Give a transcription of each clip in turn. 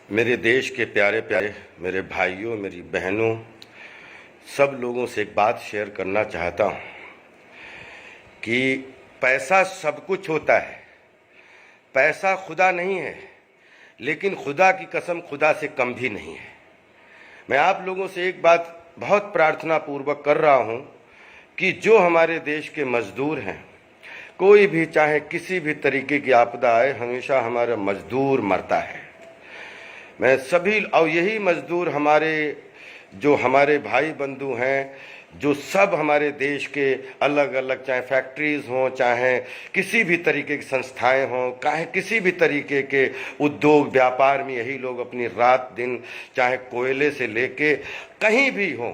मेरे देश के प्यारे प्यारे मेरे भाइयों, मेरी बहनों, सब लोगों से एक बात शेयर करना चाहता हूँ कि पैसा सब कुछ होता है। पैसा खुदा नहीं है, लेकिन खुदा की कसम खुदा से कम भी नहीं है। मैं आप लोगों से एक बात बहुत प्रार्थना पूर्वक कर रहा हूँ कि जो हमारे देश के मजदूर हैं, कोई भी चाहे किसी भी तरीके की आपदा आए, हमेशा हमारा मजदूर मरता है। मैं सभी और यही मजदूर हमारे भाई बंधु हैं, जो सब हमारे देश के अलग अलग, चाहे फैक्ट्रीज हों, चाहे किसी भी तरीके की संस्थाएं हों, चाहे किसी भी तरीके के उद्योग व्यापार में, यही लोग अपनी रात दिन, चाहे कोयले से लेके कहीं भी हों,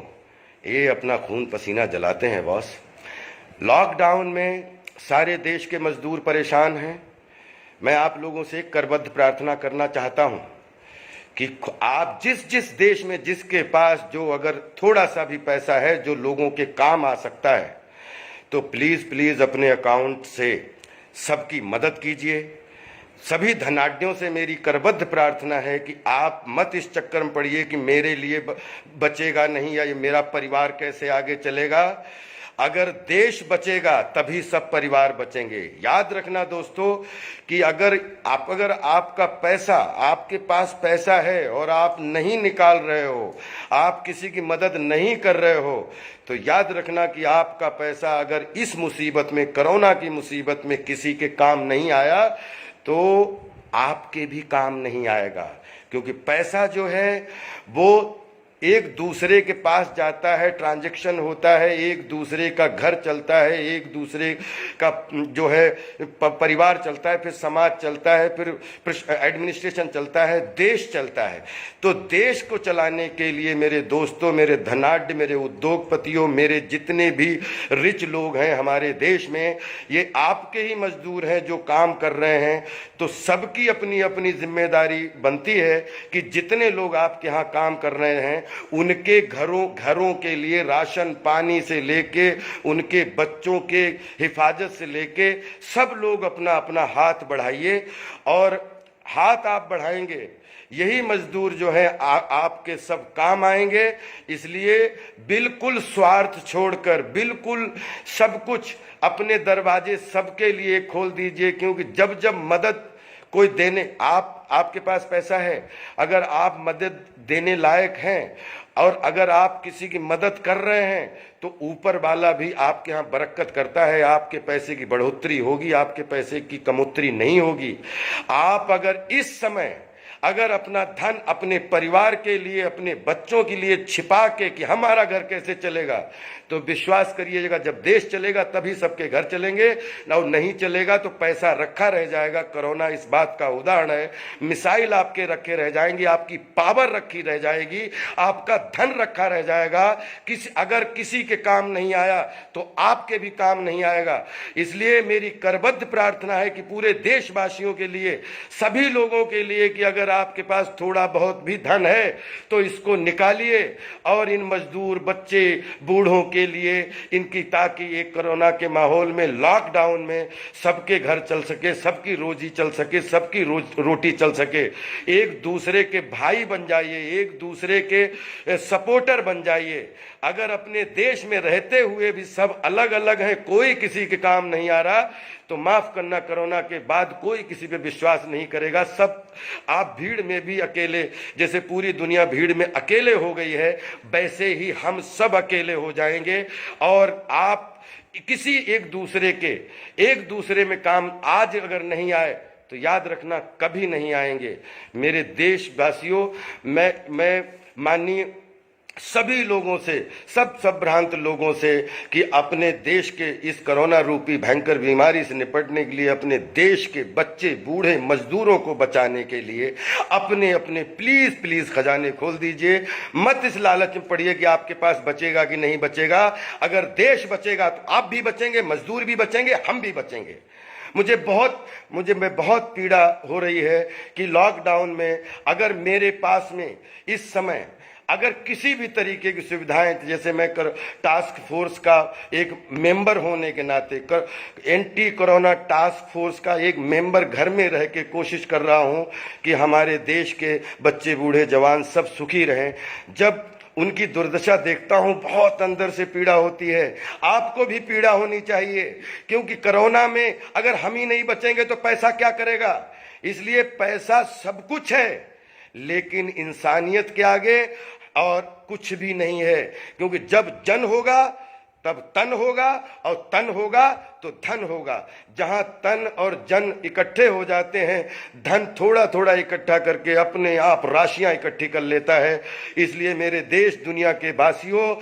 ये अपना खून पसीना जलाते हैं बॉस। लॉकडाउन में सारे देश के मजदूर परेशान हैं। मैं आप लोगों से एक करबद्ध प्रार्थना करना चाहता हूं कि आप जिस देश में जिसके पास जो अगर थोड़ा सा भी पैसा है जो लोगों के काम आ सकता है, तो प्लीज प्लीज अपने अकाउंट से सबकी मदद कीजिए। सभी धनाढ्यों से मेरी करबद्ध प्रार्थना है कि आप मत इस चक्कर में पड़िए कि मेरे लिए बचेगा नहीं या ये मेरा परिवार कैसे आगे चलेगा। अगर देश बचेगा तभी सब परिवार बचेंगे। याद रखना दोस्तों कि अगर आपका पैसा, आपके पास पैसा है और आप नहीं निकाल रहे हो, आप किसी की मदद नहीं कर रहे हो, तो याद रखना कि आपका पैसा अगर इस मुसीबत में, कोरोना की मुसीबत में किसी के काम नहीं आया, तो आपके भी काम नहीं आएगा। क्योंकि पैसा जो है वो एक दूसरे के पास जाता है, ट्रांजैक्शन होता है, एक दूसरे का घर चलता है, एक दूसरे का जो है परिवार चलता है, फिर समाज चलता है, फिर एडमिनिस्ट्रेशन चलता है, देश चलता है। तो देश को चलाने के लिए मेरे दोस्तों, मेरे धनाढ्य, मेरे उद्योगपतियों, मेरे जितने भी रिच लोग हैं हमारे देश में, ये आपके ही मजदूर हैं जो काम कर रहे हैं। तो सबकी अपनी अपनी जिम्मेदारी बनती है कि जितने लोग आपके यहाँ काम कर रहे हैं, उनके घरों के लिए राशन पानी से लेके, उनके बच्चों के हिफाजत से लेके, सब लोग अपना अपना हाथ बढ़ाइए। और हाथ आप बढ़ाएंगे, यही मजदूर जो है आपके सब काम आएंगे। इसलिए बिल्कुल स्वार्थ छोड़कर, बिल्कुल सब कुछ अपने दरवाजे सबके लिए खोल दीजिए। क्योंकि जब जब मदद कोई देने, आपके पास पैसा है, अगर आप मदद देने लायक हैं और अगर आप किसी की मदद कर रहे हैं, तो ऊपर वाला भी आपके यहाँ बरकत करता है। आपके पैसे की बढ़ोतरी होगी, आपके पैसे की कमोतरी नहीं होगी। आप अगर इस समय अपना धन अपने परिवार के लिए, अपने बच्चों के लिए छिपा के कि हमारा घर कैसे चलेगा, तो विश्वास करिएगा जब देश चलेगा तभी सबके घर चलेंगे, और नहीं चलेगा तो पैसा रखा रह जाएगा। कोरोना इस बात का उदाहरण है। मिसाइल आपके रखे रह जाएंगी, आपकी पावर रखी रह जाएगी, आपका धन रखा रह जाएगा। अगर किसी के काम नहीं आया तो आपके भी काम नहीं आएगा। इसलिए मेरी करबद्ध प्रार्थना है कि पूरे देशवासियों के लिए, सभी लोगों के लिए, कि अगर आपके पास थोड़ा बहुत भी धन है तो इसको निकालिए और इन मजदूर, बच्चे, बूढ़ों के लिए इनकी, ताकि एक कोरोना के माहौल में, लॉकडाउन में सबके घर चल सके, सबकी रोजी चल सके, सबकी रोटी चल सके। एक दूसरे के भाई बन जाइए, एक दूसरे के सपोर्टर बन जाइए। अगर अपने देश में रहते हुए भी सब अलग अलग हैं, कोई किसी के काम नहीं आ रहा, तो माफ करना, कोरोना के बाद कोई किसी पे विश्वास नहीं करेगा। सब आप भीड़ में भी अकेले, जैसे पूरी दुनिया भीड़ में अकेले हो गई है, वैसे ही हम सब अकेले हो जाएंगे। और आप किसी एक दूसरे में काम आज अगर नहीं आए तो याद रखना कभी नहीं आएंगे। मेरे देशवासियों, मैं माननीय सभी लोगों से, सब भ्रांत लोगों से, कि अपने देश के इस कोरोना रूपी भयंकर बीमारी से निपटने के लिए, अपने देश के बच्चे, बूढ़े, मजदूरों को बचाने के लिए अपने अपने प्लीज खजाने खोल दीजिए। मत इस लालच में पड़िए कि आपके पास बचेगा कि नहीं बचेगा। अगर देश बचेगा तो आप भी बचेंगे, मजदूर भी बचेंगे, हम भी बचेंगे। मुझे बहुत पीड़ा हो रही है कि लॉकडाउन में अगर मेरे पास में इस समय अगर किसी भी तरीके की सुविधाएं, जैसे मैं टास्क फोर्स का एक मेंबर होने के नाते एंटी कोरोना टास्क फोर्स का एक मेंबर घर में रह के कोशिश कर रहा हूं कि हमारे देश के बच्चे बूढ़े जवान सब सुखी रहें। जब उनकी दुर्दशा देखता हूं बहुत अंदर से पीड़ा होती है। आपको भी पीड़ा होनी चाहिए, क्योंकि कोरोना में अगर हम ही नहीं बचेंगे तो पैसा क्या करेगा। इसलिए पैसा सब कुछ है, लेकिन इंसानियत के आगे और कुछ भी नहीं है। क्योंकि जब जन होगा तब तन होगा, और तन होगा तो धन होगा। जहां तन और जन इकट्ठे हो जाते हैं, धन थोड़ा थोड़ा इकट्ठा करके अपने आप राशियां इकट्ठी कर लेता है। इसलिए मेरे देश दुनिया के वासियों,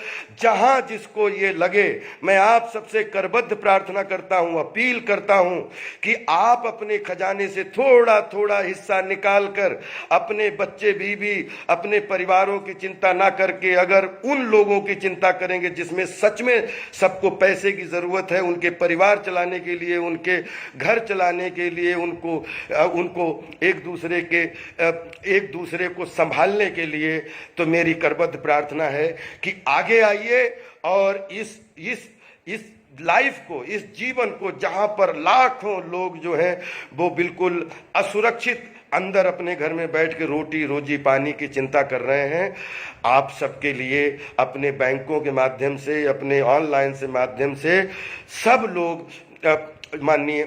जहां जिसको ये लगे, मैं आप सबसे करबद्ध प्रार्थना करता हूं, अपील करता हूं कि आप अपने खजाने से थोड़ा थोड़ा हिस्सा निकाल कर अपने बच्चे बीवी, अपने परिवारों की चिंता ना करके अगर उन लोगों की चिंता करेंगे जिसमें सच में सबको पैसे की जरूरत है, उनके परिवार चलाने के लिए, उनके घर चलाने के लिए, उनको एक दूसरे को संभालने के लिए, तो मेरी करबद्ध प्रार्थना है कि आगे आइए और इस लाइफ को, इस जीवन को, जहां पर लाखों लोग जो हैं वो बिल्कुल असुरक्षित अंदर अपने घर में बैठ के रोटी रोजी पानी की चिंता कर रहे हैं, आप सबके लिए अपने बैंकों के माध्यम से, अपने ऑनलाइन से माध्यम से सब लोग माननीय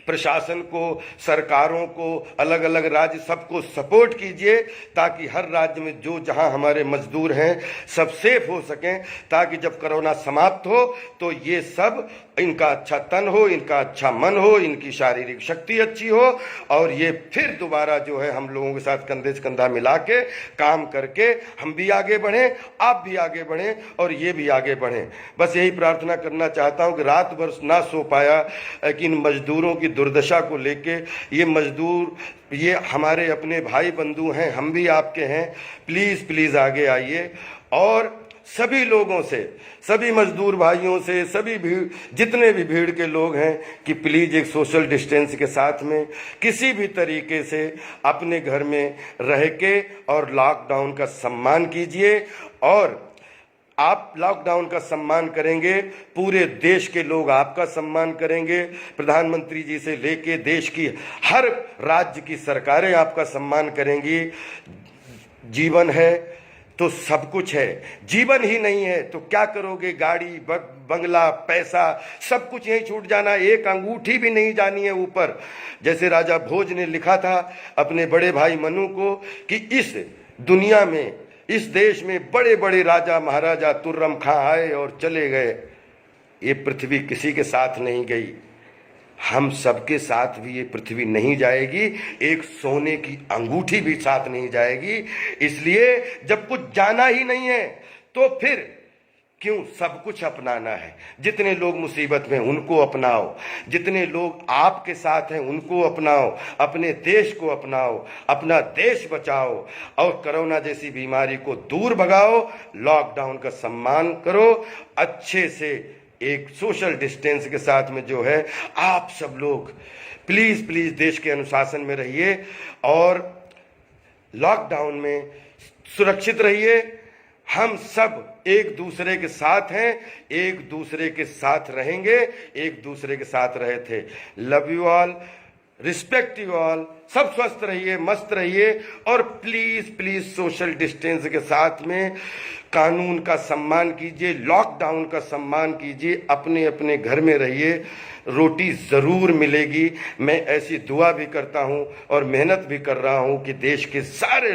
प्रशासन को, सरकारों को, अलग अलग राज्य सबको सपोर्ट कीजिए, ताकि हर राज्य में जो जहां हमारे मजदूर हैं सब सेफ हो सकें, ताकि जब कोरोना समाप्त हो तो ये सब, इनका अच्छा तन हो, इनका अच्छा मन हो, इनकी शारीरिक शक्ति अच्छी हो, और ये फिर दोबारा जो है हम लोगों के साथ कंधे से कंधा मिला के काम करके हम भी आगे बढ़ें, आप भी आगे बढ़ें और ये भी आगे बढ़ें। बस यही प्रार्थना करना चाहता हूं कि रात भर ना सो पाया कि इन मजदूरों की दुर्दशा को लेके, ये मजदूर, ये हमारे अपने भाई बंधु हैं, हम भी आपके हैं, प्लीज प्लीज आगे आइए और सभी लोगों से, सभी मजदूर भाइयों से, सभी भीड़, जितने भी भीड़ के लोग हैं, कि प्लीज एक सोशल डिस्टेंस के साथ में किसी भी तरीके से अपने घर में रह के और लॉकडाउन का सम्मान कीजिए। और आप लॉकडाउन का सम्मान करेंगे, पूरे देश के लोग आपका सम्मान करेंगे, प्रधानमंत्री जी से लेके देश की हर राज्य की सरकारें आपका सम्मान करेंगी। जीवन है तो सब कुछ है, जीवन ही नहीं है तो क्या करोगे। गाड़ी, बंगला, पैसा, सब कुछ यहीं छूट जाना, एक अंगूठी भी नहीं जानी है ऊपर। जैसे राजा भोज ने लिखा था अपने बड़े भाई मनु को कि इस दुनिया में, इस देश में बड़े बड़े राजा महाराजा तुर्रम खां आए और चले गए, ये पृथ्वी किसी के साथ नहीं गई, हम सबके साथ भी ये पृथ्वी नहीं जाएगी, एक सोने की अंगूठी भी साथ नहीं जाएगी। इसलिए जब कुछ जाना ही नहीं है तो फिर क्यों सब कुछ अपनाना है। जितने लोग मुसीबत में उनको अपनाओ, जितने लोग आपके साथ हैं उनको अपनाओ, अपने देश को अपनाओ, अपना देश बचाओ और कोरोना जैसी बीमारी को दूर भगाओ। लॉकडाउन का सम्मान करो, अच्छे से एक सोशल डिस्टेंस के साथ में जो है आप सब लोग प्लीज प्लीज देश के अनुशासन में रहिए और लॉकडाउन में सुरक्षित रहिए। हम सब एक दूसरे के साथ हैं, एक दूसरे के साथ रहेंगे, एक दूसरे के साथ रहे थे। Love you all, respect you all, सब स्वस्थ रहिए, मस्त रहिए और प्लीज प्लीज सोशल डिस्टेंस के साथ में कानून का सम्मान कीजिए, लॉकडाउन का सम्मान कीजिए, अपने अपने घर में रहिए, रोटी ज़रूर मिलेगी। मैं ऐसी दुआ भी करता हूं और मेहनत भी कर रहा हूं कि देश के सारे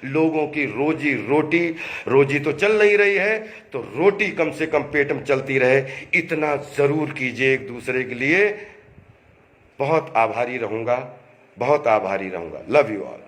लोगों की रोजी तो चल नहीं रही है, तो रोटी कम से कम पेट में चलती रहे, इतना ज़रूर कीजिए एक दूसरे के लिए। बहुत आभारी रहूँगा, बहुत आभारी रहूँगा। Love you all.